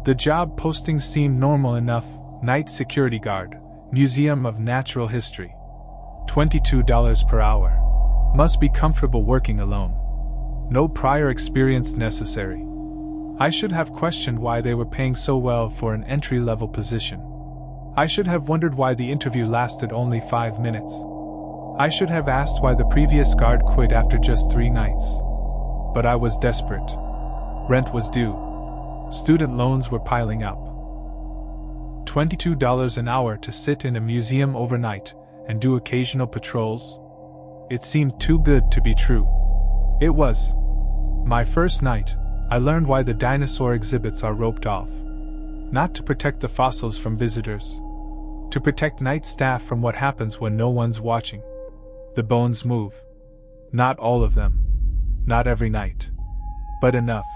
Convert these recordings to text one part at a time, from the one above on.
The job postings seemed normal enough: night security guard, Museum of Natural History. $22 per hour. Must be comfortable working alone. No prior experience necessary. I should have questioned why they were paying so well for an entry-level position. I should have wondered why the interview lasted only 5 minutes. I should have asked why the previous guard quit after just 3 nights. But I was desperate. Rent was due. Student loans were piling up. $22 an hour to sit in a museum overnight and do occasional patrols? It seemed too good to be true. It was. My first night, I learned why the dinosaur exhibits are roped off. Not to protect the fossils from visitors. To protect night staff from what happens when no one's watching. The bones move. Not all of them. Not every night. But enough.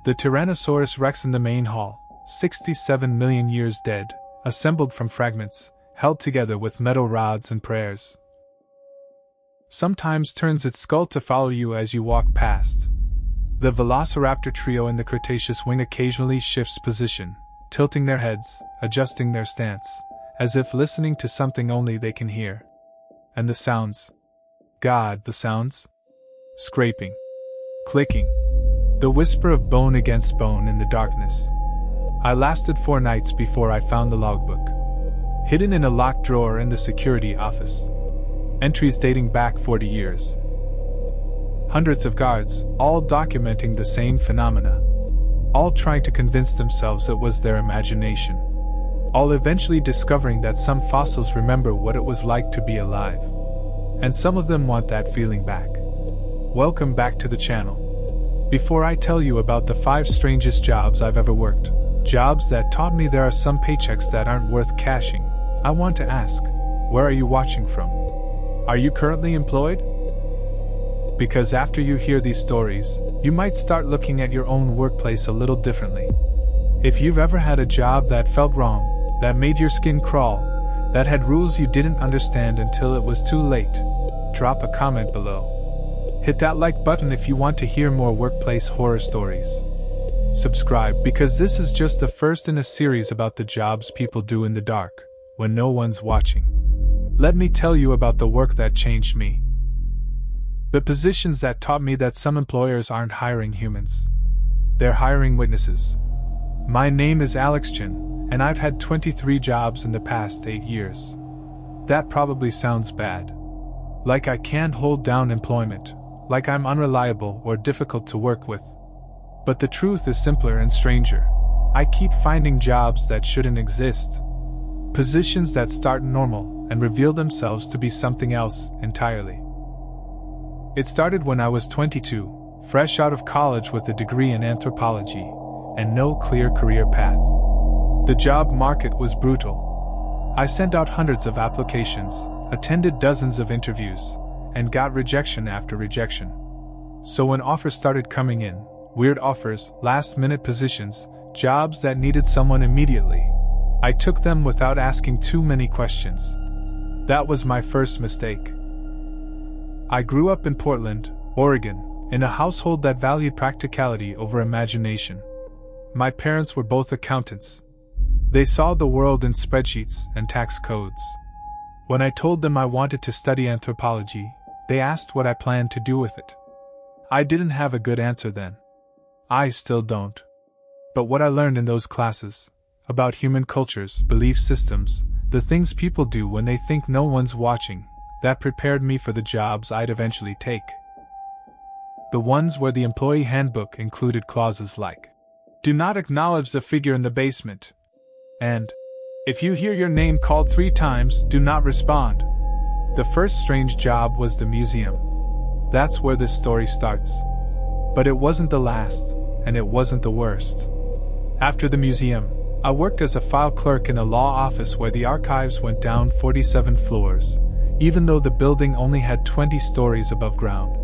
The Tyrannosaurus Rex in the main hall, 67 million years dead, assembled from fragments, held together with metal rods and prayers. Sometimes turns its skull to follow you as you walk past. The Velociraptor trio in the Cretaceous wing occasionally shifts position, tilting their heads, adjusting their stance, as if listening to something only they can hear. And the sounds. God, the sounds. Scraping. Clicking. The whisper of bone against bone in the darkness. I lasted 4 nights before I found the logbook. Hidden in a locked drawer in the security office. Entries dating back 40 years. Hundreds of guards, all documenting the same phenomena. All trying to convince themselves it was their imagination. All eventually discovering that some fossils remember what it was like to be alive. And some of them want that feeling back. Welcome back to the channel. Before I tell you about the 5 strangest jobs I've ever worked, jobs that taught me there are some paychecks that aren't worth cashing, I want to ask, where are you watching from? Are you currently employed? Because after you hear these stories, you might start looking at your own workplace a little differently. If you've ever had a job that felt wrong, that made your skin crawl, that had rules you didn't understand until it was too late, drop a comment below. Hit that like button if you want to hear more workplace horror stories. Subscribe because this is just the first in a series about the jobs people do in the dark, when no one's watching. Let me tell you about the work that changed me. The positions that taught me that some employers aren't hiring humans. They're hiring witnesses. My name is Alex Chin, and I've had 23 jobs in the past 8 years. That probably sounds bad. Like I can't hold down employment, like I'm unreliable or difficult to work with. But the truth is simpler and stranger. I keep finding jobs that shouldn't exist. Positions that start normal and reveal themselves to be something else entirely. It started when I was 22, fresh out of college with a degree in anthropology, and no clear career path. The job market was brutal. I sent out hundreds of applications, attended dozens of interviews, and got rejection after rejection. So when offers started coming in, weird offers, last-minute positions, jobs that needed someone immediately, I took them without asking too many questions. That was my first mistake. I grew up in Portland, Oregon, in a household that valued practicality over imagination. My parents were both accountants. They saw the world in spreadsheets and tax codes. When I told them I wanted to study anthropology, they asked what I planned to do with it. I didn't have a good answer then. I still don't. But what I learned in those classes, about human cultures, belief systems, the things people do when they think no one's watching, that prepared me for the jobs I'd eventually take. The ones where the employee handbook included clauses like, "Do not acknowledge the figure in the basement," and, "If you hear your name called 3 times, do not respond." The first strange job was the museum. That's where this story starts. But it wasn't the last, and it wasn't the worst. After the museum, I worked as a file clerk in a law office where the archives went down 47 floors, even though the building only had 20 stories above ground.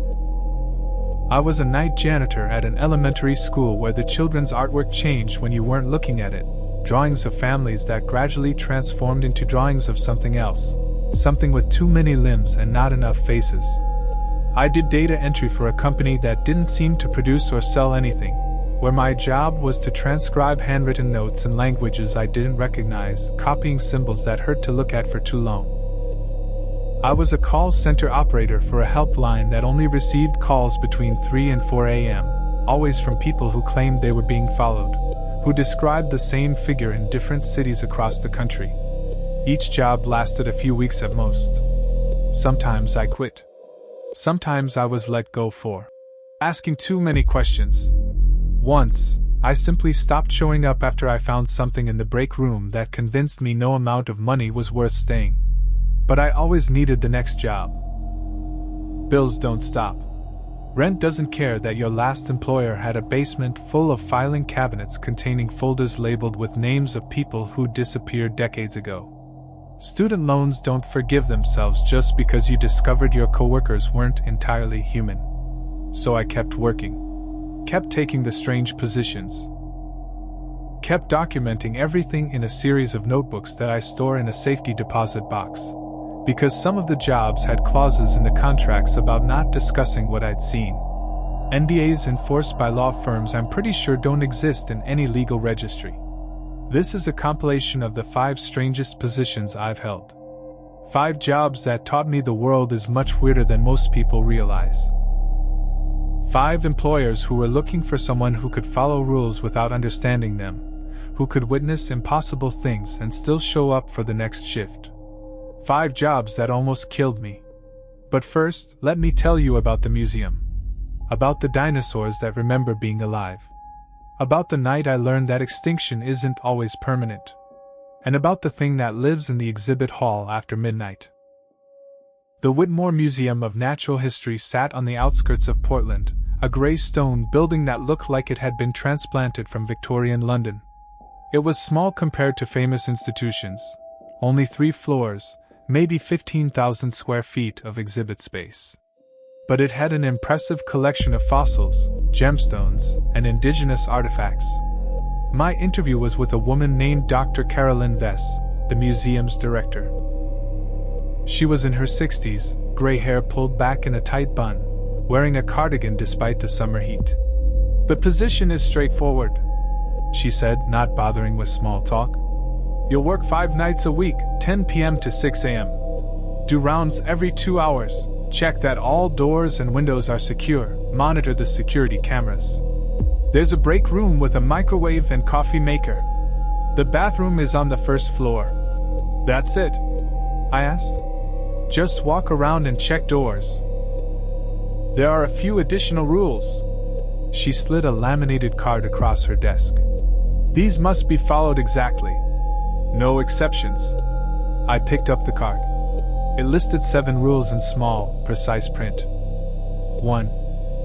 I was a night janitor at an elementary school where the children's artwork changed when you weren't looking at it, drawings of families that gradually transformed into drawings of something else, something with too many limbs and not enough faces. I did data entry for a company that didn't seem to produce or sell anything, where my job was to transcribe handwritten notes in languages I didn't recognize, copying symbols that hurt to look at for too long. I was a call center operator for a helpline that only received calls between 3 and 4 a.m., always from people who claimed they were being followed, who described the same figure in different cities across the country. Each job lasted a few weeks at most. Sometimes I quit. Sometimes I was let go for asking too many questions. Once, I simply stopped showing up after I found something in the break room that convinced me no amount of money was worth staying. But I always needed the next job. Bills don't stop. Rent doesn't care that your last employer had a basement full of filing cabinets containing folders labeled with names of people who disappeared decades ago. Student loans don't forgive themselves just because you discovered your coworkers weren't entirely human. So I kept working. Kept taking the strange positions. Kept documenting everything in a series of notebooks that I store in a safety deposit box. Because some of the jobs had clauses in the contracts about not discussing what I'd seen. NDAs enforced by law firms I'm pretty sure don't exist in any legal registry. This is a compilation of the 5 strangest positions I've held. 5 jobs that taught me the world is much weirder than most people realize. 5 employers who were looking for someone who could follow rules without understanding them, who could witness impossible things and still show up for the next shift. 5 jobs that almost killed me. But first, let me tell you about the museum. About the dinosaurs that remember being alive. About the night I learned that extinction isn't always permanent. And about the thing that lives in the exhibit hall after midnight. The Whitmore Museum of Natural History sat on the outskirts of Portland, a gray stone building that looked like it had been transplanted from Victorian London. It was small compared to famous institutions, only 3 floors, maybe 15,000 square feet of exhibit space. But it had an impressive collection of fossils, gemstones, and indigenous artifacts. My interview was with a woman named Dr. Carolyn Vess, the museum's director. She was in her 60s, gray hair pulled back in a tight bun, wearing a cardigan despite the summer heat. "The position is straightforward," she said, not bothering with small talk. "You'll work 5 nights a week, 10 p.m. to 6 a.m. Do rounds every 2 hours, check that all doors and windows are secure, monitor the security cameras. There's a break room with a microwave and coffee maker. The bathroom is on the 1st floor. That's it?" I asked. "Just walk around and check doors. There are a few additional rules." She slid a laminated card across her desk. "These must be followed exactly. No exceptions." I picked up the card. It listed 7 rules in small, precise print. 1.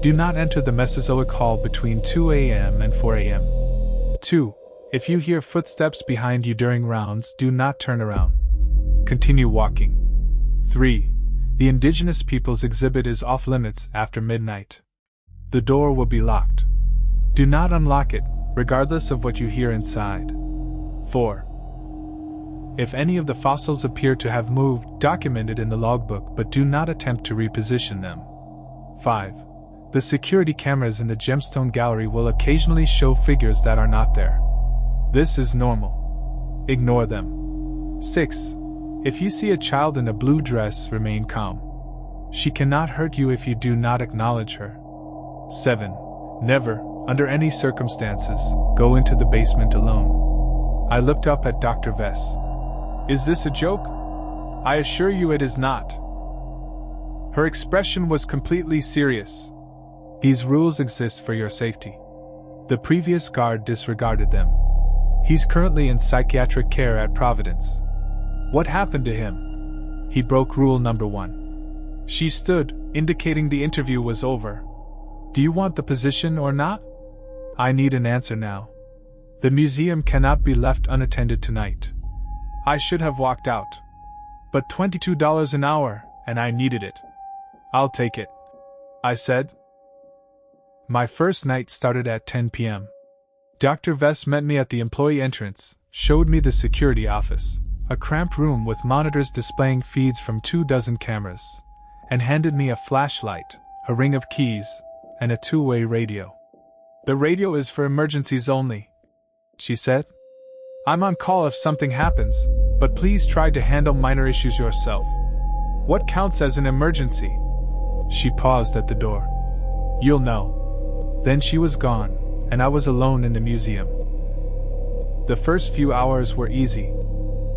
Do not enter the Mesozoic Hall between 2 a.m. and 4 a.m. 2. If you hear footsteps behind you during rounds, do not turn around. Continue walking. 3. The Indigenous Peoples exhibit is off limits after midnight. The door will be locked. Do not unlock it, regardless of what you hear inside. 4. If any of the fossils appear to have moved, document it in the logbook, but do not attempt to reposition them. 5. The security cameras in the gemstone gallery will occasionally show figures that are not there. This is normal. Ignore them. 6. If you see a child in a blue dress, remain calm. She cannot hurt you if you do not acknowledge her. 7. Never, under any circumstances, go into the basement alone. I looked up at Dr. Vess. "Is this a joke? I assure you it is not." Her expression was completely serious. "These rules exist for your safety. The previous guard disregarded them. He's currently in psychiatric care at Providence." "What happened to him?" "He broke rule number 1. She stood, indicating the interview was over. "Do you want the position or not?" "I need an answer now. The museum cannot be left unattended tonight." I should have walked out. But $22 an hour, and I needed it. "I'll take it," I said. My first night started at 10 p.m. Dr. Vess met me at the employee entrance, showed me the security office, a cramped room with monitors displaying feeds from 24 cameras, and handed me a flashlight, a ring of keys, and a 2-way radio. "The radio is for emergencies only," she said. "I'm on call if something happens, but please try to handle minor issues yourself." "What counts as an emergency?" She paused at the door. "You'll know." Then she was gone, and I was alone in the museum. The first few hours were easy.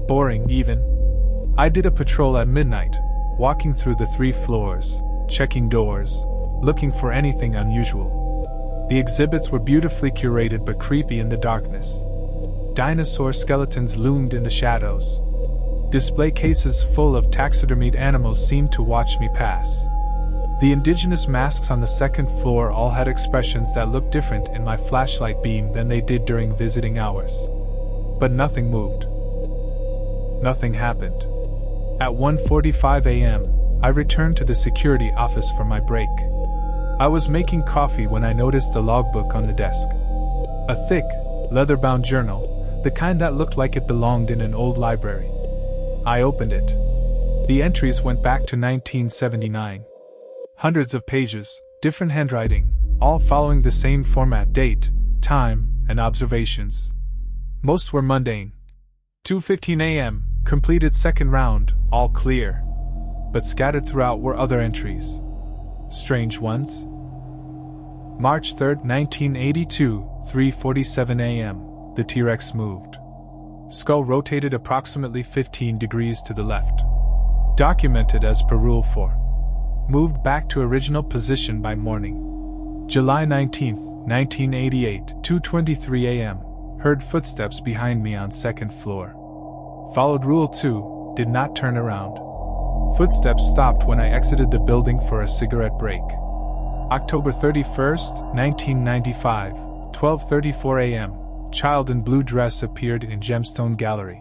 Boring, even. I did a patrol at midnight, walking through the 3 floors, checking doors, looking for anything unusual. The exhibits were beautifully curated but creepy in the darkness. Dinosaur skeletons loomed in the shadows. Display cases full of taxidermied animals seemed to watch me pass. The indigenous masks on the 2nd floor all had expressions that looked different in my flashlight beam than they did during visiting hours. But nothing moved. Nothing happened. At 1:45 a.m., I returned to the security office for my break. I was making coffee when I noticed the logbook on the desk. A thick, leather-bound journal, the kind that looked like it belonged in an old library. I opened it. The entries went back to 1979. Hundreds of pages, different handwriting, all following the same format: date, time, and observations. Most were mundane. 2:15 a.m., completed 2nd round, all clear. But scattered throughout were other entries. Strange ones. March 3, 1982, 3:47 a.m., the T-Rex moved. Skull rotated approximately 15 degrees to the left. Documented as per Rule 4. Moved back to original position by morning. July 19, 1988, 2:23 a.m., heard footsteps behind me on 2nd floor. Followed Rule 2, did not turn around. Footsteps stopped when I exited the building for a cigarette break. October 31st, 1995, 12:34 a.m., child in blue dress appeared in Gemstone Gallery.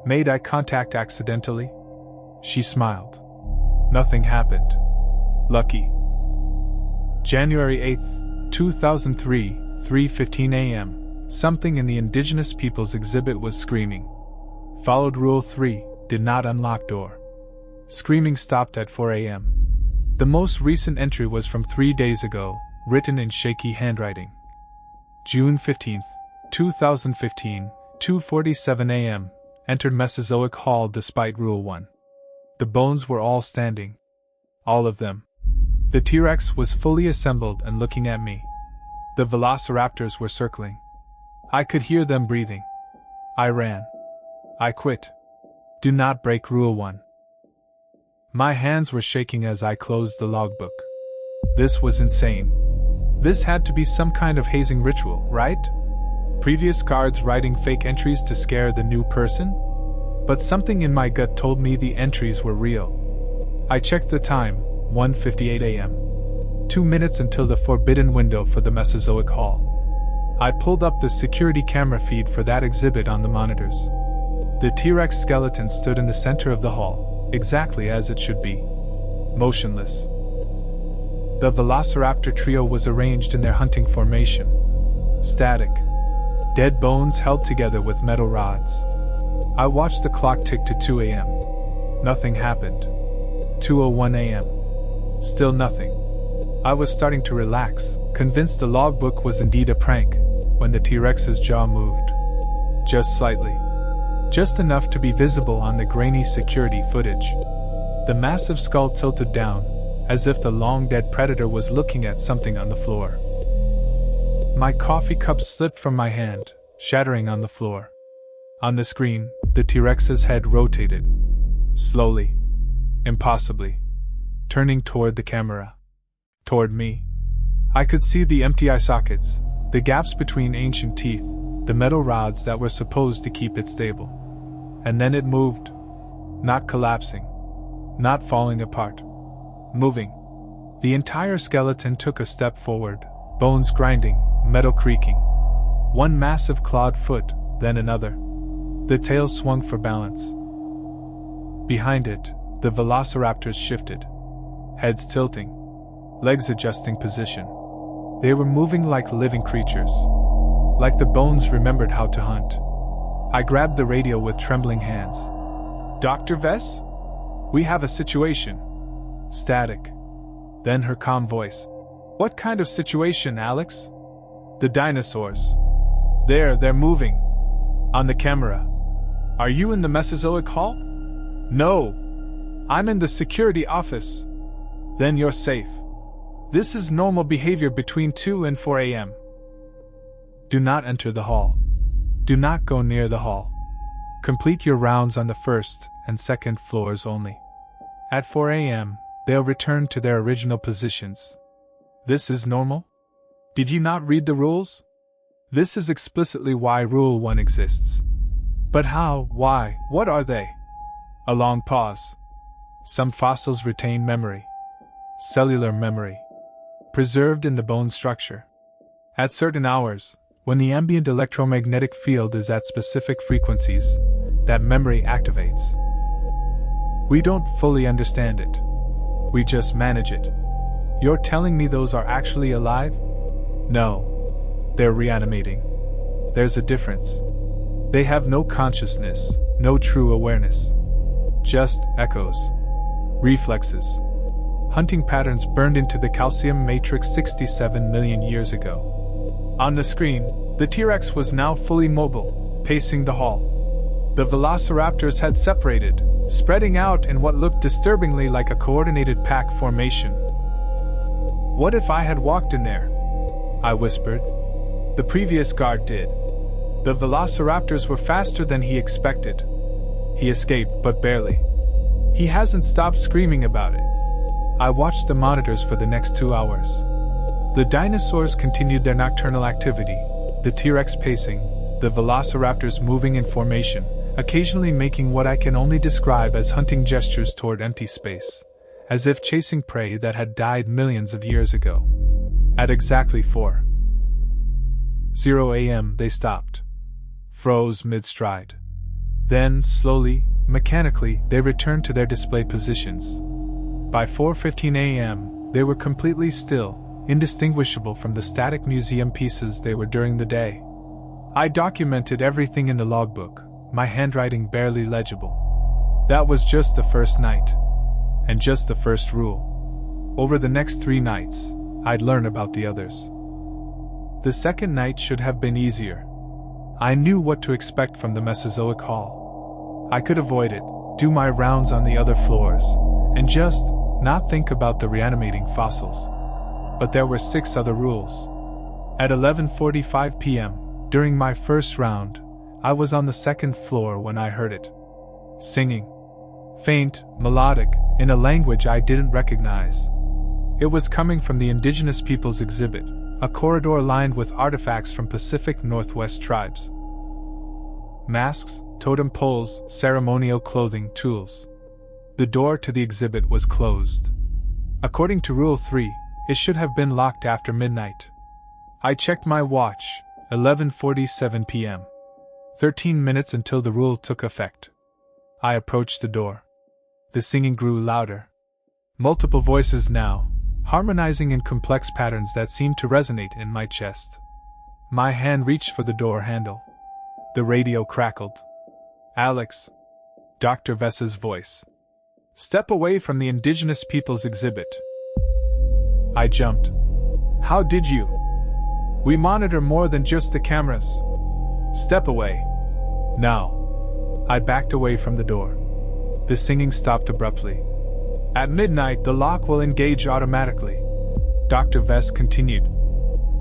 Made eye contact accidentally. She smiled. Nothing happened. Lucky. January 8th, 2003, 3:15 a.m., something in the Indigenous Peoples exhibit was screaming. Followed Rule 3, did not unlock door. Screaming stopped at 4 a.m. The most recent entry was from 3 days ago, written in shaky handwriting. June 15th, 2015, 2:47 a.m., entered Mesozoic Hall despite Rule 1. The bones were all standing. All of them. The T-Rex was fully assembled and looking at me. The velociraptors were circling. I could hear them breathing. I ran. I quit. Do not break Rule 1. My hands were shaking as I closed the logbook. This was insane. This had to be some kind of hazing ritual, right? Previous guards writing fake entries to scare the new person? But something in my gut told me the entries were real. I checked the time, 1:58 a.m. 2 minutes until the forbidden window for the Mesozoic Hall. I pulled up the security camera feed for that exhibit on the monitors. The T-Rex skeleton stood in the center of the hall, exactly as it should be. Motionless. The Velociraptor trio was arranged in their hunting formation. Static. Dead bones held together with metal rods. I watched the clock tick to 2 a.m. Nothing happened. 2:01 a.m. Still nothing. I was starting to relax, convinced the logbook was indeed a prank, when the T-Rex's jaw moved. Just slightly. Just enough to be visible on the grainy security footage. The massive skull tilted down, as if the long-dead predator was looking at something on the floor. My coffee cup slipped from my hand, shattering on the floor. On the screen, the T-Rex's head rotated. Slowly. Impossibly. Turning toward the camera. Toward me. I could see the empty eye sockets, the gaps between ancient teeth, the metal rods that were supposed to keep it stable. And then it moved. Not collapsing. Not falling apart. Moving. The entire skeleton took a step forward, bones grinding, metal creaking. One massive clawed foot, then another. The tail swung for balance. Behind it, the velociraptors shifted. Heads tilting. Legs adjusting position. They were moving like living creatures. Like the bones remembered how to hunt. I grabbed the radio with trembling hands. "Dr. Vess? We have a situation." Static. Then her calm voice. "What kind of situation, Alex?" The dinosaurs. They're moving. On the camera. Are you in the Mesozoic hall? No. I'm in the security office. Then you're safe. This is normal behavior between 2 and 4 a.m. Do not enter the hall. Do not go near the hall. Complete your rounds on the first and second floors only. At 4 a.m., they'll return to their original positions. This is normal? Did you not read the rules? This is explicitly why Rule 1 exists. But how, why, what are they? A long pause. Some fossils retain memory. Cellular memory. Preserved in the bone structure. At certain hours, when the ambient electromagnetic field is at specific frequencies, that memory activates. We don't fully understand it. We just manage it. You're telling me those are actually alive? No. They're reanimating. There's a difference. They have no consciousness, no true awareness. Just echoes. Reflexes. Hunting patterns burned into the calcium matrix 67 million years ago. On the screen, the T-Rex was now fully mobile, pacing the hall. The velociraptors had separated, spreading out in what looked disturbingly like a coordinated pack formation. What if I had walked in there? I whispered. The previous guard did. The velociraptors were faster than he expected. He escaped, but barely. He hasn't stopped screaming about it. I watched the monitors for the next 2 hours. The dinosaurs continued their nocturnal activity, the T-Rex pacing, the velociraptors moving in formation, occasionally making what I can only describe as hunting gestures toward empty space, as if chasing prey that had died millions of years ago. At exactly 4:00 a.m. they stopped. Froze mid-stride. Then, slowly, mechanically, they returned to their displayed positions. By 4:15 a.m., they were completely still, indistinguishable from the static museum pieces they were during the day. I documented everything in the logbook, my handwriting barely legible. That was just the first night. And just the first rule. Over the next 3 nights, I'd learn about the others. The second night should have been easier. I knew what to expect from the Mesozoic Hall. I could avoid it, do my rounds on the other floors, and just not think about the reanimating fossils. But there were 6 other rules. At 11:45 p.m., during my first round, I was on the second floor when I heard it. Singing. Faint, melodic, in a language I didn't recognize. It was coming from the Indigenous Peoples exhibit, a corridor lined with artifacts from Pacific Northwest tribes. Masks, totem poles, ceremonial clothing, tools. The door to the exhibit was closed. According to Rule 3, it should have been locked after midnight. I checked my watch, 11:47 p.m. 13 minutes until the rule took effect. I approached the door. The singing grew louder. Multiple voices now, harmonizing in complex patterns that seemed to resonate in my chest. My hand reached for the door handle. The radio crackled. Alex. Dr. Vessa's voice. Step away from the Indigenous Peoples exhibit. I jumped. How did you? We monitor more than just the cameras. Step away. Now. I backed away from the door. The singing stopped abruptly. At midnight, the lock will engage automatically. Dr. Vess continued.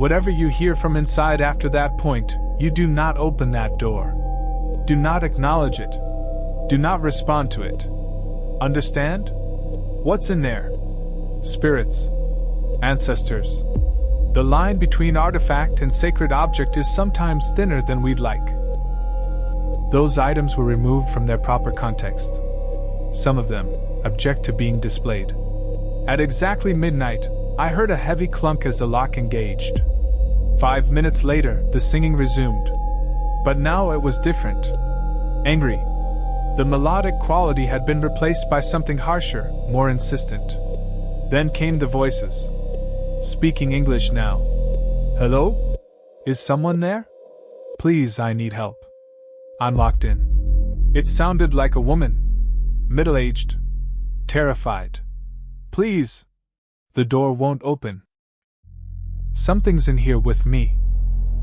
Whatever you hear from inside after that point, you do not open that door. Do not acknowledge it. Do not respond to it. Understand? What's in there? Spirits. Ancestors. The line between artifact and sacred object is sometimes thinner than we'd like. Those items were removed from their proper context. Some of them object to being displayed. At exactly midnight, I heard a heavy clunk as the lock engaged. 5 minutes later, the singing resumed. But now it was different. Angry. The melodic quality had been replaced by something harsher, more insistent. Then came the voices. Speaking English now. Hello? Is someone there? Please, I need help. I'm locked in. It sounded like a woman. Middle-aged. Terrified. Please. The door won't open. Something's in here with me.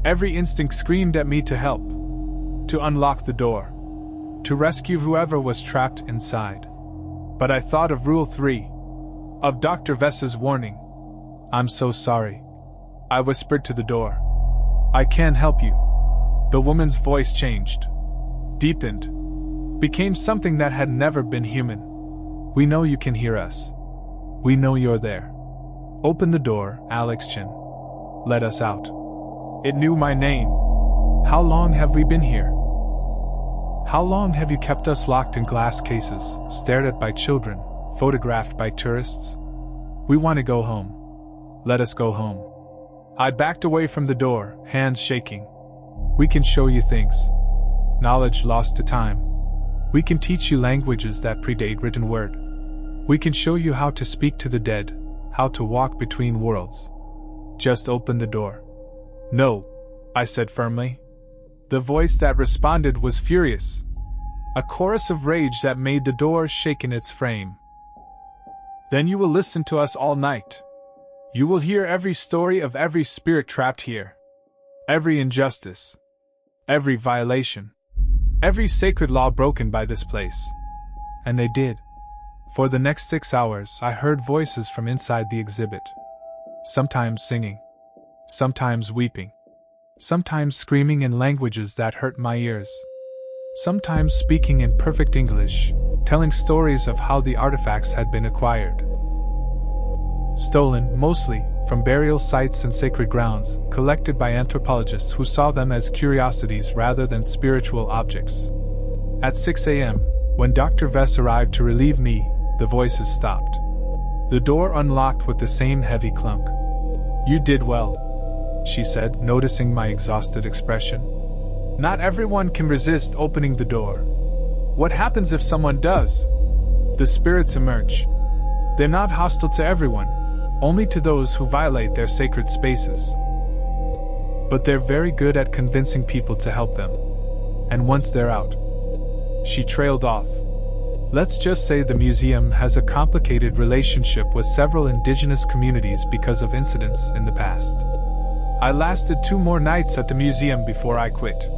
Every instinct screamed at me to help, to unlock the door, to rescue whoever was trapped inside. But I thought of Rule 3, of Dr. Vess's warning. "I'm so sorry," I whispered to the door. "I can't help you." The woman's voice changed, deepened, became something that had never been human. "We know you can hear us. We know you're there. Open the door, Alex Chin. Let us out." It knew my name. "How long have we been here? How long have you kept us locked in glass cases, stared at by children, photographed by tourists? We want to go home. Let us go home." I backed away from the door, hands shaking. "We can show you things. Knowledge lost to time. We can teach you languages that predate written word. We can show you how to speak to the dead, how to walk between worlds. Just open the door." "No," I said firmly. The voice that responded was furious, a chorus of rage that made the door shake in its frame. "Then you will listen to us all night. You will hear every story of every spirit trapped here, every injustice, every violation, every sacred law broken by this place." And they did. For the next 6 hours, I heard voices from inside the exhibit. Sometimes singing, sometimes weeping, sometimes screaming in languages that hurt my ears, sometimes speaking in perfect English, telling stories of how the artifacts had been acquired. Stolen, mostly, from burial sites and sacred grounds, collected by anthropologists who saw them as curiosities rather than spiritual objects. At 6 a.m., when Dr. Vess arrived to relieve me, the voices stopped. The door unlocked with the same heavy clunk. "You did well," she said, noticing my exhausted expression. "Not everyone can resist opening the door. What happens if someone does? The spirits emerge. They're not hostile to everyone, only to those who violate their sacred spaces. But they're very good at convincing people to help them. And once they're out..." She trailed off. "Let's just say the museum has a complicated relationship with several indigenous communities because of incidents in the past. I lasted 2 more nights at the museum before I quit.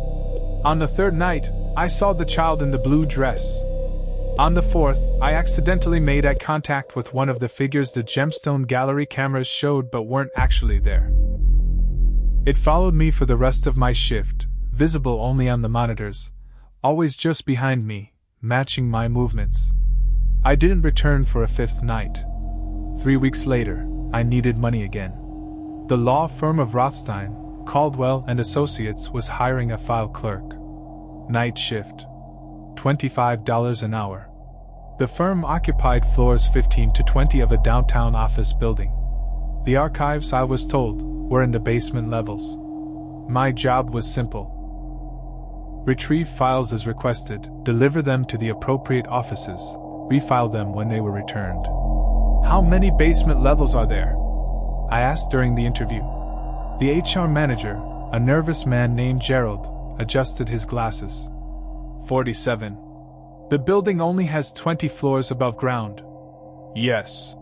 On the 3rd night, I saw the child in the blue dress. On the 4th, I accidentally made eye contact with one of the figures the gemstone gallery cameras showed but weren't actually there. It followed me for the rest of my shift, visible only on the monitors, always just behind me, matching my movements. I didn't return for a 5th night. 3 weeks later, I needed money again. The law firm of Rothstein, Caldwell and Associates was hiring a file clerk. Night shift. $25 an hour. The firm occupied floors 15 to 20 of a downtown office building. The archives, I was told, were in the basement levels. My job was simple. Retrieve files as requested, deliver them to the appropriate offices, refile them when they were returned. "How many basement levels are there?" I asked during the interview. The HR manager, a nervous man named Gerald, adjusted his glasses. 47. The building only has 20 floors above ground. Yes.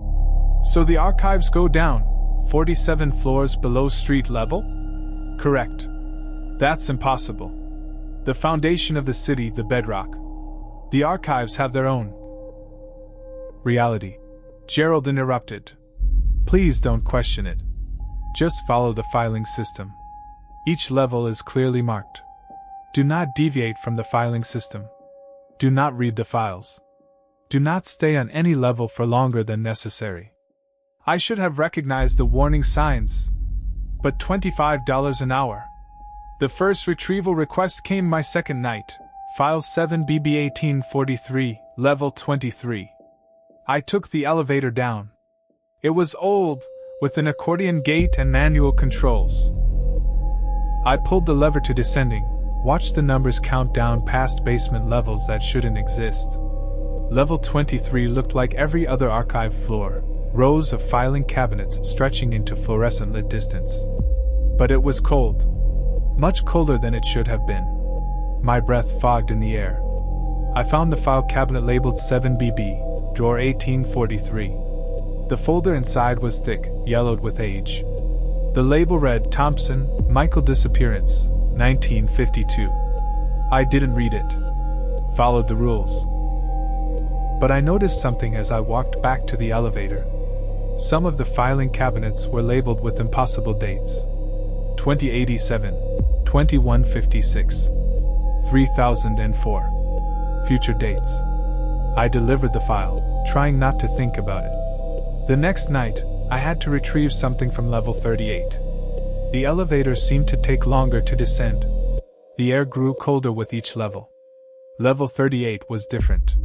So the archives go down, 47 floors below street level? Correct. That's impossible. The foundation of the city, the bedrock. The archives have their own reality. Gerald interrupted. Please don't question it. Just follow the filing system. Each level is clearly marked. Do not deviate from the filing system. Do not read the files. Do not stay on any level for longer than necessary. I should have recognized the warning signs. But $25 an hour. The first retrieval request came my second night. File 7BB 1843, level 23. I took the elevator down. It was old, with an accordion gate and manual controls. I pulled the lever to descending, watched the numbers count down past basement levels that shouldn't exist. Level 23 looked like every other archive floor, rows of filing cabinets stretching into fluorescent-lit distance. But it was cold. Much colder than it should have been. My breath fogged in the air. I found the file cabinet labeled 7BB, drawer 1843. The folder inside was thick, yellowed with age. The label read Thompson, Michael Disappearance, 1952. I didn't read it. Followed the rules. But I noticed something as I walked back to the elevator. Some of the filing cabinets were labeled with impossible dates. 2087, 2156, 3004. Future dates. I delivered the file, trying not to think about it. The next night, I had to retrieve something from level 38. The elevator seemed to take longer to descend. The air grew colder with each level. Level 38 was different.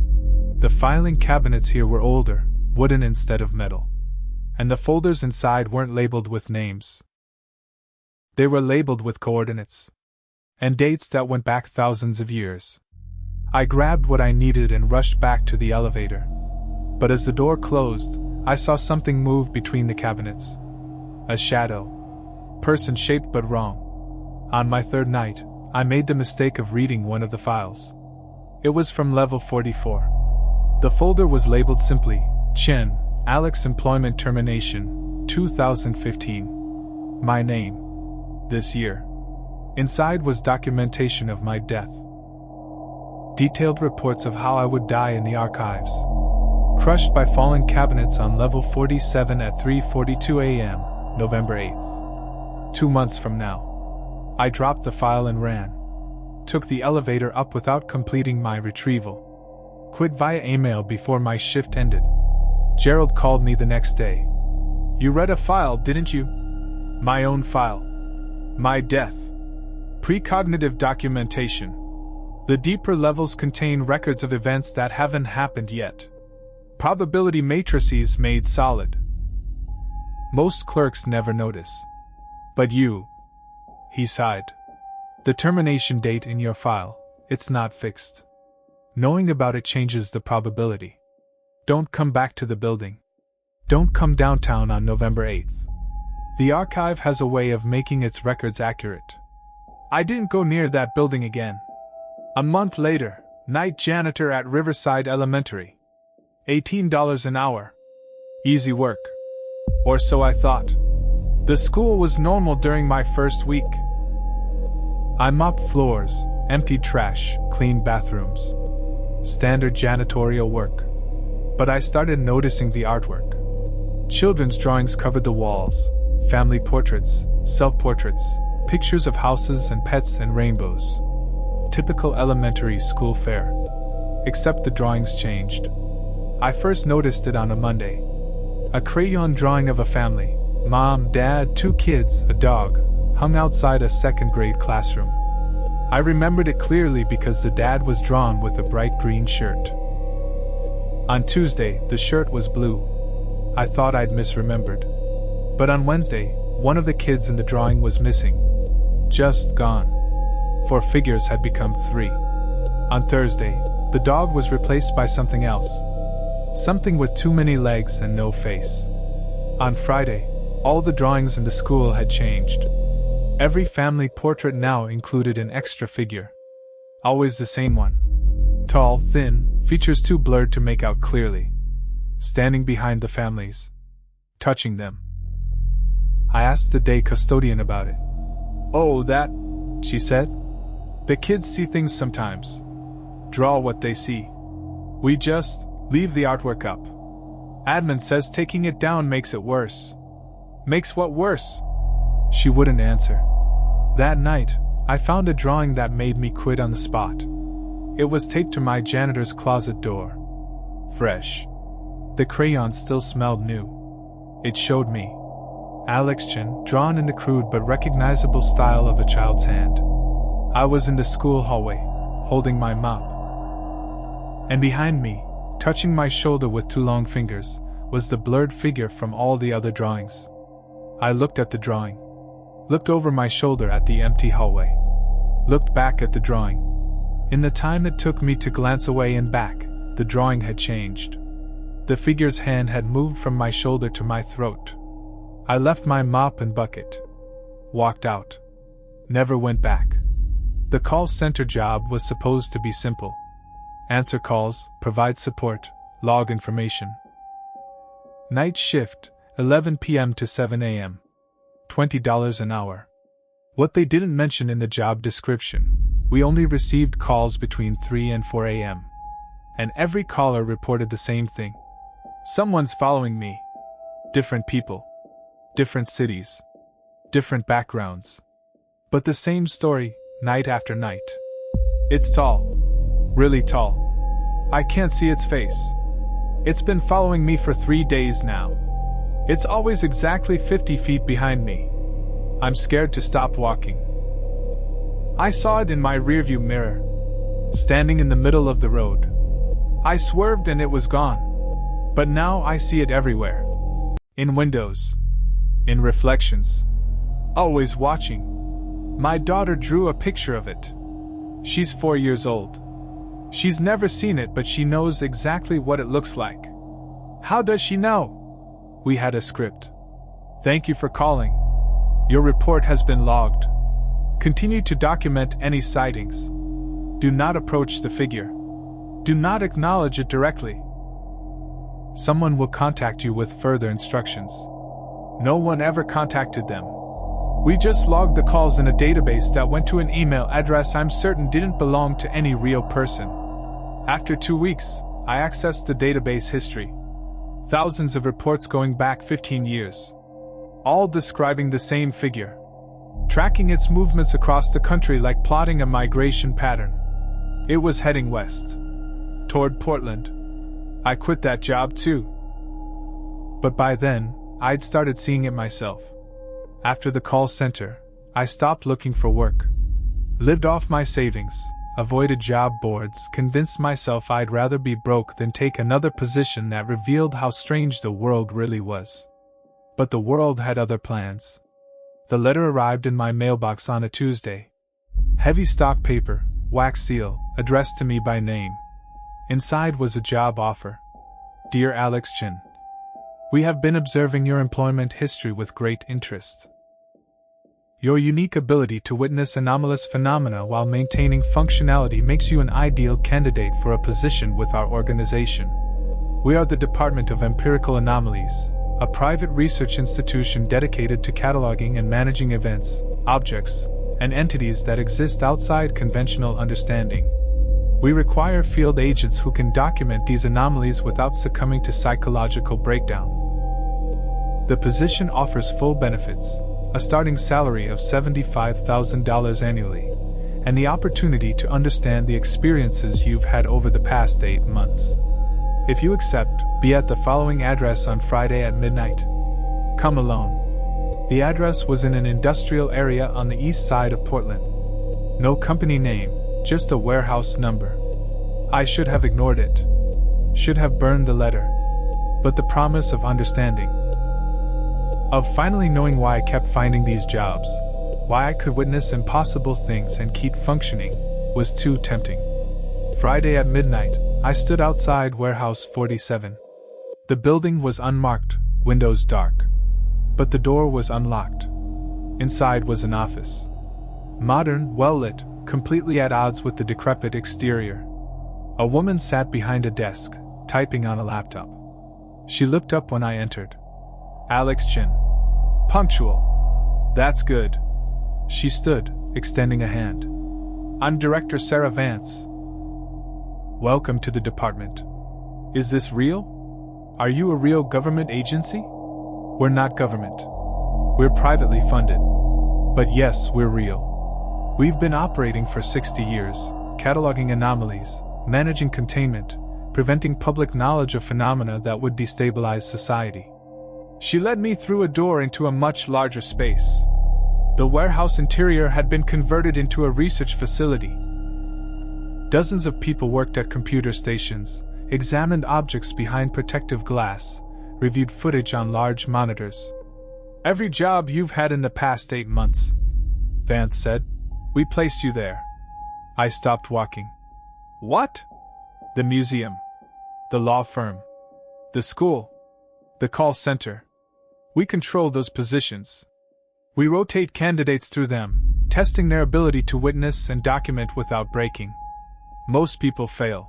The filing cabinets here were older, wooden instead of metal. And the folders inside weren't labeled with names. They were labeled with coordinates and dates that went back thousands of years. I grabbed what I needed and rushed back to the elevator. But as the door closed, I saw something move between the cabinets. A shadow. Person-shaped but wrong. On my third night, I made the mistake of reading one of the files. It was from level 44. The folder was labeled simply, Chen, Alex Employment Termination, 2015. My name. This year. Inside was documentation of my death. Detailed reports of how I would die in the archives. Crushed by falling cabinets on level 47 at 3:42 a.m., November 8th. 2 months from now. I dropped the file and ran. Took the elevator up without completing my retrieval. Quit via email before my shift ended. Gerald called me the next day. You read a file, didn't you? My own file. My death. Precognitive documentation. The deeper levels contain records of events that haven't happened yet. Probability matrices made solid. Most clerks never notice. But you. He sighed. The termination date in your file, it's not fixed. Knowing about it changes the probability. Don't come back to the building. Don't come downtown on November 8th. The archive has a way of making its records accurate. I didn't go near that building again. A month later, night janitor at Riverside Elementary. $18 an hour. Easy work. Or so I thought. The school was normal during my first week. I mopped floors, emptied trash, cleaned bathrooms. Standard janitorial work. But I started noticing the artwork. Children's drawings covered the walls, family portraits, self-portraits, pictures of houses and pets and rainbows. Typical elementary school fare. Except the drawings changed. I first noticed it on a Monday. A crayon drawing of a family, mom, dad, 2 kids, a dog, hung outside a second-grade classroom. I remembered it clearly because the dad was drawn with a bright green shirt. On Tuesday, the shirt was blue. I thought I'd misremembered. But on Wednesday, one of the kids in the drawing was missing. Just gone. 4 figures had become 3. On Thursday, the dog was replaced by something else. Something with too many legs and no face. On Friday, all the drawings in the school had changed. Every family portrait now included an extra figure. Always the same one. Tall, thin, features too blurred to make out clearly. Standing behind the families. Touching them. I asked the day custodian about it. Oh, that, she said. The kids see things sometimes. Draw what they see. We just leave the artwork up. Admin says taking it down makes it worse. Makes what worse? She wouldn't answer. That night, I found a drawing that made me quit on the spot. It was taped to my janitor's closet door. Fresh. The crayon still smelled new. It showed me Alex Chen, drawn in the crude but recognizable style of a child's hand. I was in the school hallway, holding my mop. And behind me, touching my shoulder with 2 long fingers, was the blurred figure from all the other drawings. I looked at the drawing. Looked over my shoulder at the empty hallway. Looked back at the drawing. In the time it took me to glance away and back, the drawing had changed. The figure's hand had moved from my shoulder to my throat. I left my mop and bucket. Walked out. Never went back. The call center job was supposed to be simple. Answer calls, provide support, log information. Night shift, 11 p.m. to 7 a.m. $20 an hour. What they didn't mention in the job description, we only received calls between 3 and 4 a.m. And every caller reported the same thing. Someone's following me. Different people. Different cities. Different backgrounds. But the same story, night after night. It's tall. Really tall. I can't see its face. It's been following me for 3 days now. It's always exactly 50 feet behind me. I'm scared to stop walking. I saw it in my rearview mirror, standing in the middle of the road. I swerved and it was gone. But now I see it everywhere. In windows. In reflections. Always watching. My daughter drew a picture of it. She's 4 years old. She's never seen it, but she knows exactly what it looks like. How does she know? We had a script. Thank you for calling. Your report has been logged. Continue to document any sightings. Do not approach the figure. Do not acknowledge it directly. Someone will contact you with further instructions. No one ever contacted them. We just logged the calls in a database that went to an email address I'm certain didn't belong to any real person. After 2 weeks, I accessed the database history. Thousands of reports going back 15 years. All describing the same figure. Tracking its movements across the country like plotting a migration pattern. It was heading west. Toward Portland. I quit that job too. But by then, I'd started seeing it myself. After the call center, I stopped looking for work. Lived off my savings, avoided job boards, convinced myself I'd rather be broke than take another position that revealed how strange the world really was. But the world had other plans. The letter arrived in my mailbox on a Tuesday. Heavy stock paper, wax seal, addressed to me by name. Inside was a job offer. Dear Alex Chin, we have been observing your employment history with great interest. Your unique ability to witness anomalous phenomena while maintaining functionality makes you an ideal candidate for a position with our organization. We are the Department of Empirical Anomalies, a private research institution dedicated to cataloging and managing events, objects, and entities that exist outside conventional understanding. We require field agents who can document these anomalies without succumbing to psychological breakdown. The position offers full benefits, a starting salary of $75,000 annually, and the opportunity to understand the experiences you've had over the past 8 months. If you accept, be at the following address on Friday at midnight. Come alone. The address was in an industrial area on the east side of Portland. No company name, just a warehouse number. I should have ignored it. Should have burned the letter. But the promise of understanding, of finally knowing why I kept finding these jobs, why I could witness impossible things and keep functioning, was too tempting. Friday at midnight, I stood outside Warehouse 47. The building was unmarked, windows dark. But the door was unlocked. Inside was an office. Modern, well-lit, completely at odds with the decrepit exterior. A woman sat behind a desk, typing on a laptop. She looked up when I entered. Alex Chin. Punctual. That's good. She stood, extending a hand. I'm Director Sarah Vance. Welcome to the department. Is this real? Are you a real government agency? We're not government. We're privately funded. But yes, we're real. We've been operating for 60 years, cataloging anomalies, managing containment, preventing public knowledge of phenomena that would destabilize society. She led me through a door into a much larger space. The warehouse interior had been converted into a research facility. Dozens of people worked at computer stations, examined objects behind protective glass, reviewed footage on large monitors. Every job you've had in the past 8 months, Vance said. We placed you there. I stopped walking. What? The museum. The law firm. The school. The call center. We control those positions. We rotate candidates through them, testing their ability to witness and document without breaking. Most people fail.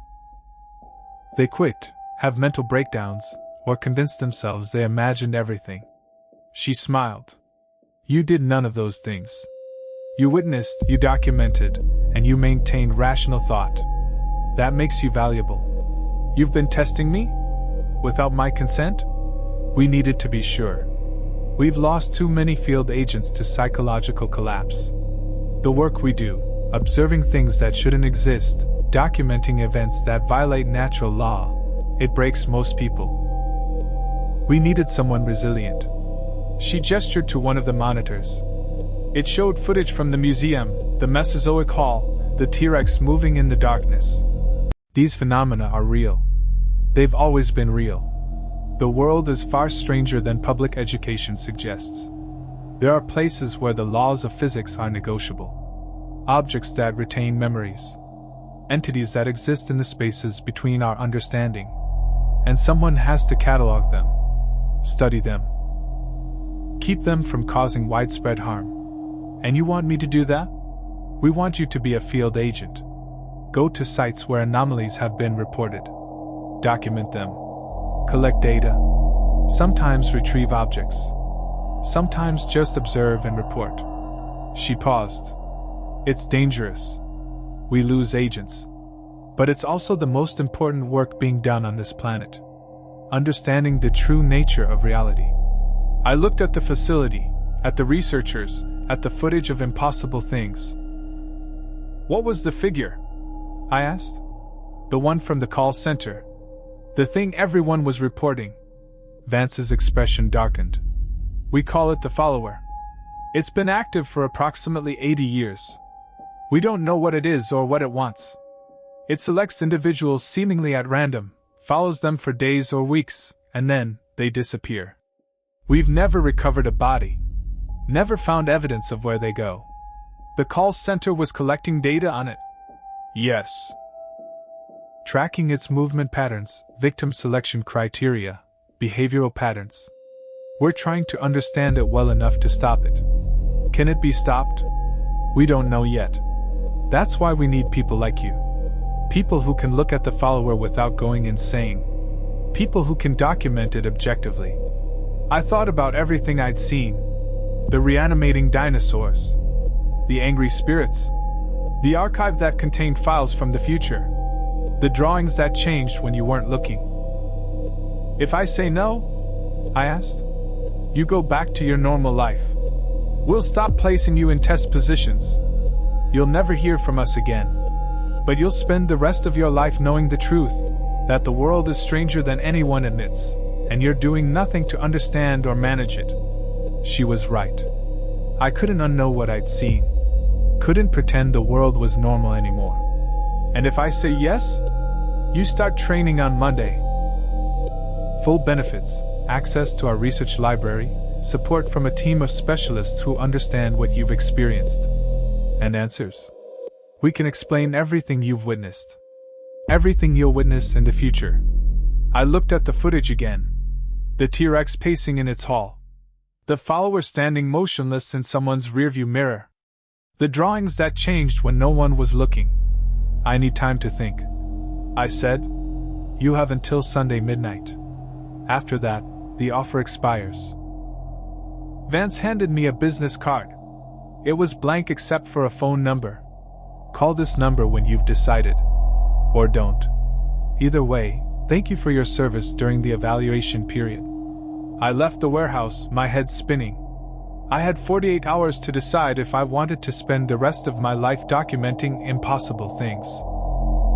They quit, have mental breakdowns, or convince themselves they imagined everything. She smiled. You did none of those things. You witnessed, you documented, and you maintained rational thought. That makes you valuable. You've been testing me? Without my consent? We needed to be sure. We've lost too many field agents to psychological collapse. The work we do, observing things that shouldn't exist, documenting events that violate natural law, it breaks most people. We needed someone resilient. She gestured to one of the monitors. It showed footage from the museum, the Mesozoic Hall, the T-Rex moving in the darkness. These phenomena are real. They've always been real. The world is far stranger than public education suggests. There are places where the laws of physics are negotiable. Objects that retain memories. Entities that exist in the spaces between our understanding. And someone has to catalog them. Study them. Keep them from causing widespread harm. And you want me to do that? We want you to be a field agent. Go to sites where anomalies have been reported. Document them. Collect data. Sometimes retrieve objects. Sometimes just observe and report. She paused. It's dangerous. We lose agents. But it's also the most important work being done on this planet. Understanding the true nature of reality. I looked at the facility, at the researchers, at the footage of impossible things. What was the figure? I asked. The one from the call center. The thing everyone was reporting. Vance's expression darkened. We call it the follower. It's been active for approximately 80 years. We don't know what it is or what it wants. It selects individuals seemingly at random, follows them for days or weeks, and then they disappear. We've never recovered a body. Never found evidence of where they go. The call center was collecting data on it. Yes. Tracking its movement patterns, victim selection criteria, behavioral patterns. We're trying to understand it well enough to stop it. Can it be stopped? We don't know yet. That's why we need people like you. People who can look at the follower without going insane. People who can document it objectively. I thought about everything I'd seen. The reanimating dinosaurs. The angry spirits. The archive that contained files from the future. The drawings that changed when you weren't looking. If I say no, I asked, you go back to your normal life. We'll stop placing you in test positions. You'll never hear from us again. But you'll spend the rest of your life knowing the truth, that the world is stranger than anyone admits, and you're doing nothing to understand or manage it. She was right. I couldn't unknow what I'd seen. Couldn't pretend the world was normal anymore. And if I say yes, you start training on Monday. Full benefits, access to our research library, support from a team of specialists who understand what you've experienced. And answers. We can explain everything you've witnessed. Everything you'll witness in the future. I looked at the footage again. The T-Rex pacing in its hall. The follower standing motionless in someone's rearview mirror. The drawings that changed when no one was looking. I need time to think. I said, you have until Sunday midnight. After that, the offer expires. Vance handed me a business card. It was blank except for a phone number. Call this number when you've decided. Or don't. Either way, thank you for your service during the evaluation period. I left the warehouse, my head spinning. I had 48 hours to decide if I wanted to spend the rest of my life documenting impossible things.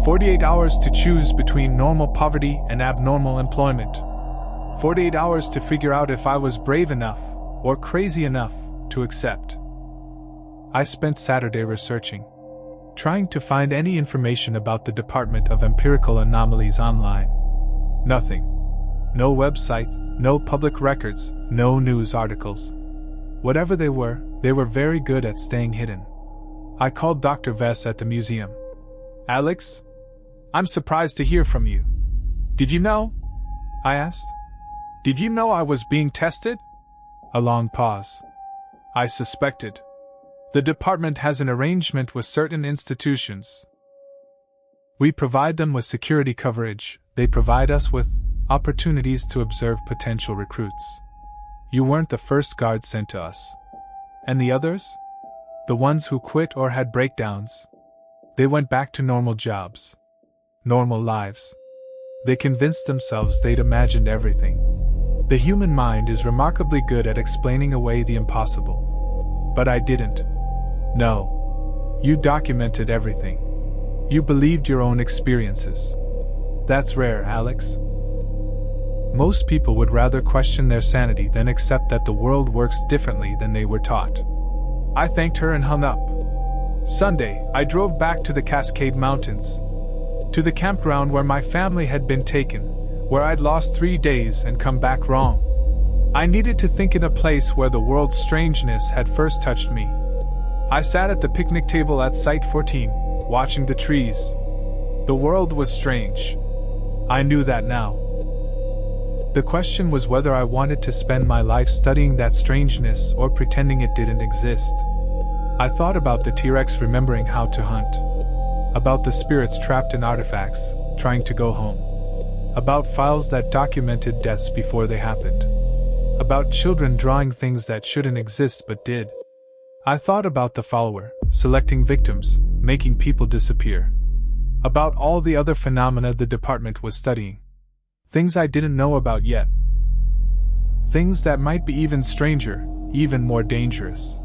48 hours to choose between normal poverty and abnormal employment. 48 hours to figure out if I was brave enough, or crazy enough, to accept. I spent Saturday researching. Trying to find any information about the Department of Empirical Anomalies online. Nothing. No website, no public records, no news articles. Whatever they were very good at staying hidden. I called Dr. Vess at the museum. Alex? I'm surprised to hear from you. Did you know? I asked. Did you know I was being tested? A long pause. I suspected. The department has an arrangement with certain institutions. We provide them with security coverage. They provide us with opportunities to observe potential recruits. You weren't the first guard sent to us. And the others? The ones who quit or had breakdowns. They went back to normal jobs. Normal lives. They convinced themselves they'd imagined everything. The human mind is remarkably good at explaining away the impossible. But I didn't. No. You documented everything. You believed your own experiences. That's rare, Alex. Most people would rather question their sanity than accept that the world works differently than they were taught. I thanked her and hung up. Sunday, I drove back to the Cascade Mountains. To the campground where my family had been taken, where I'd lost 3 days and come back wrong. I needed to think in a place where the world's strangeness had first touched me. I sat at the picnic table at Site 14, watching the trees. The world was strange. I knew that now. The question was whether I wanted to spend my life studying that strangeness or pretending it didn't exist. I thought about the T-Rex remembering how to hunt. About the spirits trapped in artifacts, trying to go home. About files that documented deaths before they happened. About children drawing things that shouldn't exist but did. I thought about the follower, selecting victims, making people disappear. About all the other phenomena the department was studying. Things I didn't know about yet. Things that might be even stranger, even more dangerous.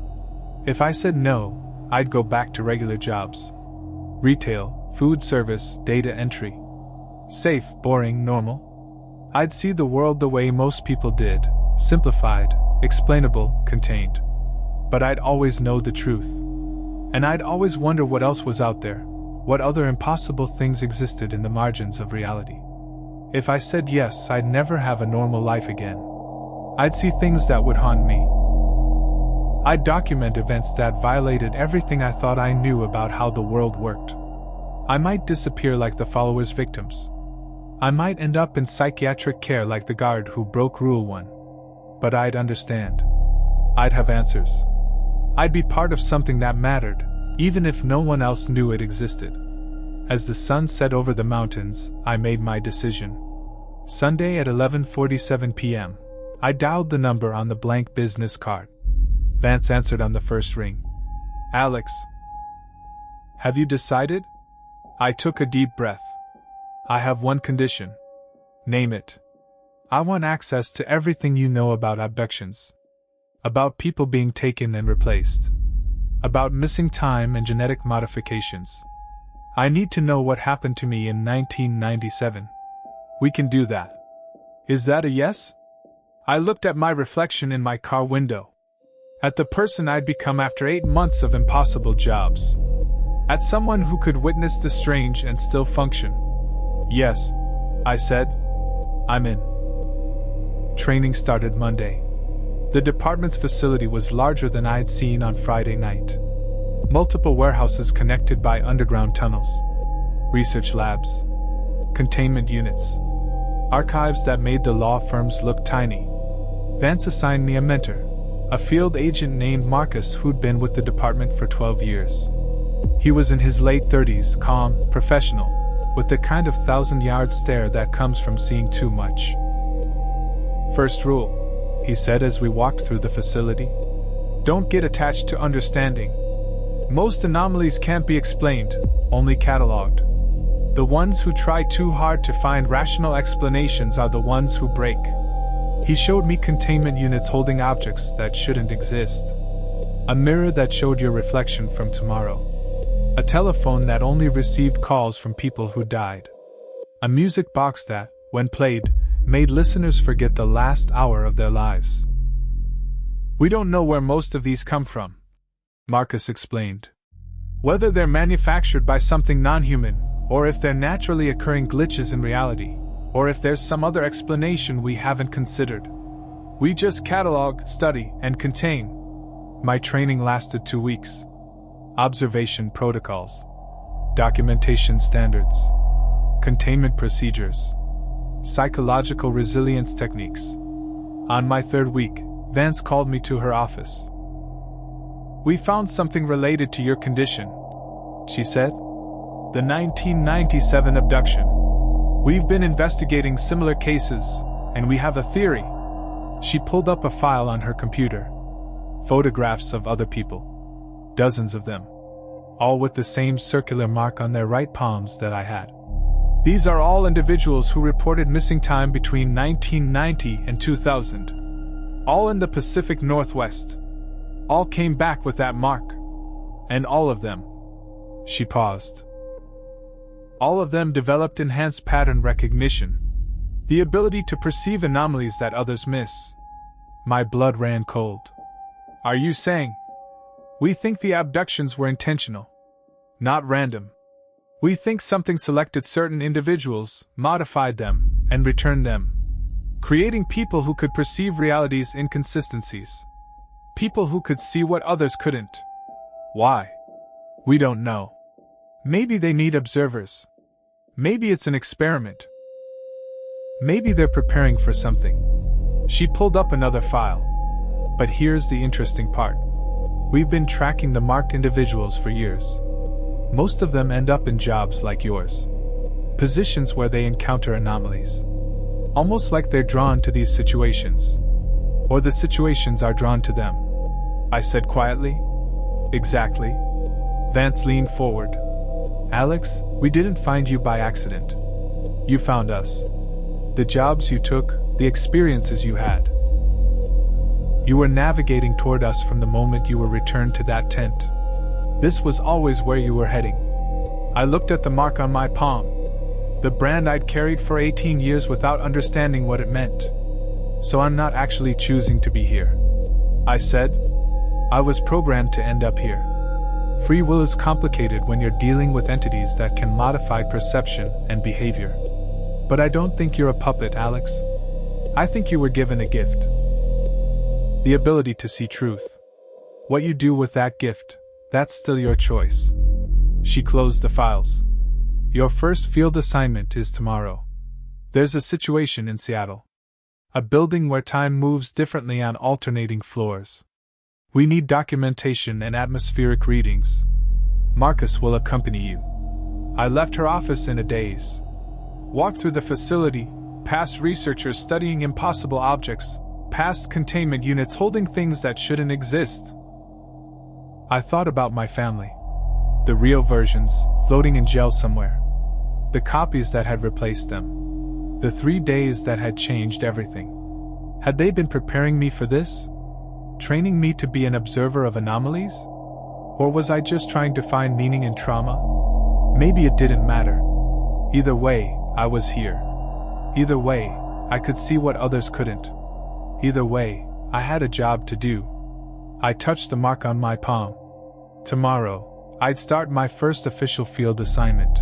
If I said no, I'd go back to regular jobs. Retail, food service, data entry. Safe, boring, normal. I'd see the world the way most people did, simplified, explainable, contained. But I'd always know the truth. And I'd always wonder what else was out there, what other impossible things existed in the margins of reality. If I said yes, I'd never have a normal life again. I'd see things that would haunt me. I'd document events that violated everything I thought I knew about how the world worked. I might disappear like the followers' victims. I might end up in psychiatric care like the guard who broke Rule 1. But I'd understand. I'd have answers. I'd be part of something that mattered, even if no one else knew it existed. As the sun set over the mountains, I made my decision. Sunday at 11:47 p.m., I dialed the number on the blank business card. Vance answered on the first ring. Alex. Have you decided? I took a deep breath. I have one condition. Name it. I want access to everything you know about abductions. About people being taken and replaced. About missing time and genetic modifications. I need to know what happened to me in 1997. We can do that. Is that a yes? I looked at my reflection in my car window. At the person I'd become after 8 months of impossible jobs. At someone who could witness the strange and still function. Yes, I said. I'm in. Training started Monday. The department's facility was larger than I'd seen on Friday night. Multiple warehouses connected by underground tunnels. Research labs. Containment units. Archives that made the law firms look tiny. Vance assigned me a mentor. A field agent named Marcus who'd been with the department for 12 years. He was in his late 30s, calm, professional, with the kind of 1,000-yard stare that comes from seeing too much. First rule, he said as we walked through the facility. Don't get attached to understanding. Most anomalies can't be explained, only catalogued. The ones who try too hard to find rational explanations are the ones who break. He showed me containment units holding objects that shouldn't exist. A mirror that showed your reflection from tomorrow. A telephone that only received calls from people who died. A music box that, when played, made listeners forget the last hour of their lives. We don't know where most of these come from, Marcus explained. Whether they're manufactured by something non-human, or if they're naturally occurring glitches in reality, or if there's some other explanation we haven't considered. We just catalog, study, and contain. My training lasted 2 weeks. Observation protocols. Documentation standards. Containment procedures. Psychological resilience techniques. On my 3rd week, Vance called me to her office. We found something related to your condition, she said. The 1997 abduction. We've been investigating similar cases, and we have a theory. She pulled up a file on her computer. Photographs of other people. Dozens of them. All with the same circular mark on their right palms that I had. These are all individuals who reported missing time between 1990 and 2000. All in the Pacific Northwest. All came back with that mark. And all of them. She paused. All of them developed enhanced pattern recognition. The ability to perceive anomalies that others miss. My blood ran cold. Are you saying? We think the abductions were intentional. Not random. We think something selected certain individuals, modified them, and returned them. Creating people who could perceive reality's inconsistencies. People who could see what others couldn't. Why? We don't know. Maybe they need observers. Maybe it's an experiment. Maybe they're preparing for something. She pulled up another file. But here's the interesting part. We've been tracking the marked individuals for years. Most of them end up in jobs like yours. Positions where they encounter anomalies. Almost like they're drawn to these situations. Or the situations are drawn to them. I said quietly. Exactly. Vance leaned forward. Alex, we didn't find you by accident. You found us. The jobs you took, the experiences you had. You were navigating toward us from the moment you were returned to that tent. This was always where you were heading. I looked at the mark on my palm. The brand I'd carried for 18 years without understanding what it meant. So I'm not actually choosing to be here. I said. I was programmed to end up here. Free will is complicated when you're dealing with entities that can modify perception and behavior. But I don't think you're a puppet, Alex. I think you were given a gift. The ability to see truth. What you do with that gift, that's still your choice. She closed the files. Your first field assignment is tomorrow. There's a situation in Seattle. A building where time moves differently on alternating floors. We need documentation and atmospheric readings. Marcus will accompany you. I left her office in a daze. Walked through the facility, past researchers studying impossible objects, past containment units holding things that shouldn't exist. I thought about my family. The real versions, floating in jail somewhere. The copies that had replaced them. The 3 days that had changed everything. Had they been preparing me for this? Training me to be an observer of anomalies? Or was I just trying to find meaning in trauma? Maybe it didn't matter. Either way, I was here. Either way, I could see what others couldn't. Either way, I had a job to do. I touched the mark on my palm. Tomorrow, I'd start my first official field assignment.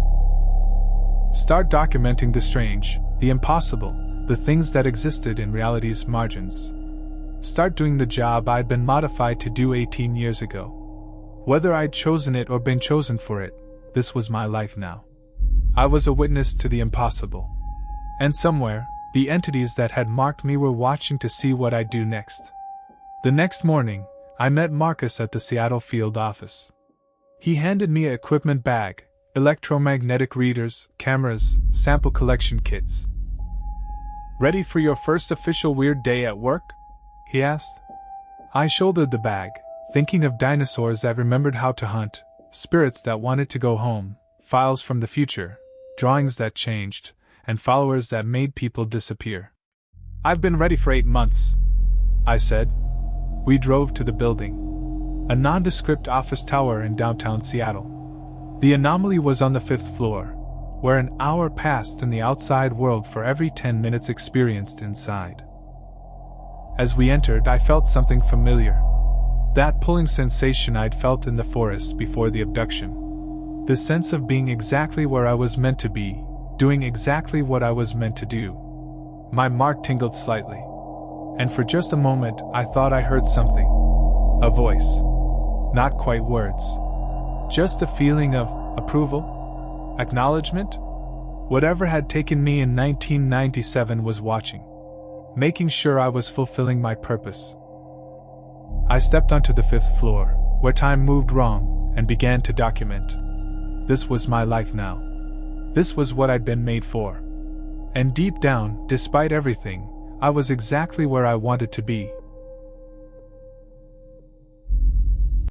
Start documenting the strange, the impossible, the things that existed in reality's margins. Start doing the job I'd been modified to do 18 years ago. Whether I'd chosen it or been chosen for it, this was my life now. I was a witness to the impossible. And somewhere, the entities that had marked me were watching to see what I'd do next. The next morning, I met Marcus at the Seattle field office. He handed me an equipment bag, electromagnetic readers, cameras, sample collection kits. Ready for your first official weird day at work? He asked. I shouldered the bag, thinking of dinosaurs that remembered how to hunt, spirits that wanted to go home, files from the future, drawings that changed, and followers that made people disappear. I've been ready for 8 months, I said. We drove to the building. A nondescript office tower in downtown Seattle. The anomaly was on the 5th floor, where an hour passed in the outside world for every 10 minutes experienced inside. As we entered, I felt something familiar. That pulling sensation I'd felt in the forest before the abduction. The sense of being exactly where I was meant to be, doing exactly what I was meant to do. My mark tingled slightly. And for just a moment, I thought I heard something. A voice. Not quite words. Just a feeling of approval? Acknowledgement? Whatever had taken me in 1997 was watching. Making sure I was fulfilling my purpose. I stepped onto the 5th floor, where time moved wrong, and began to document. This was my life now. This was what I'd been made for. And deep down, despite everything, I was exactly where I wanted to be.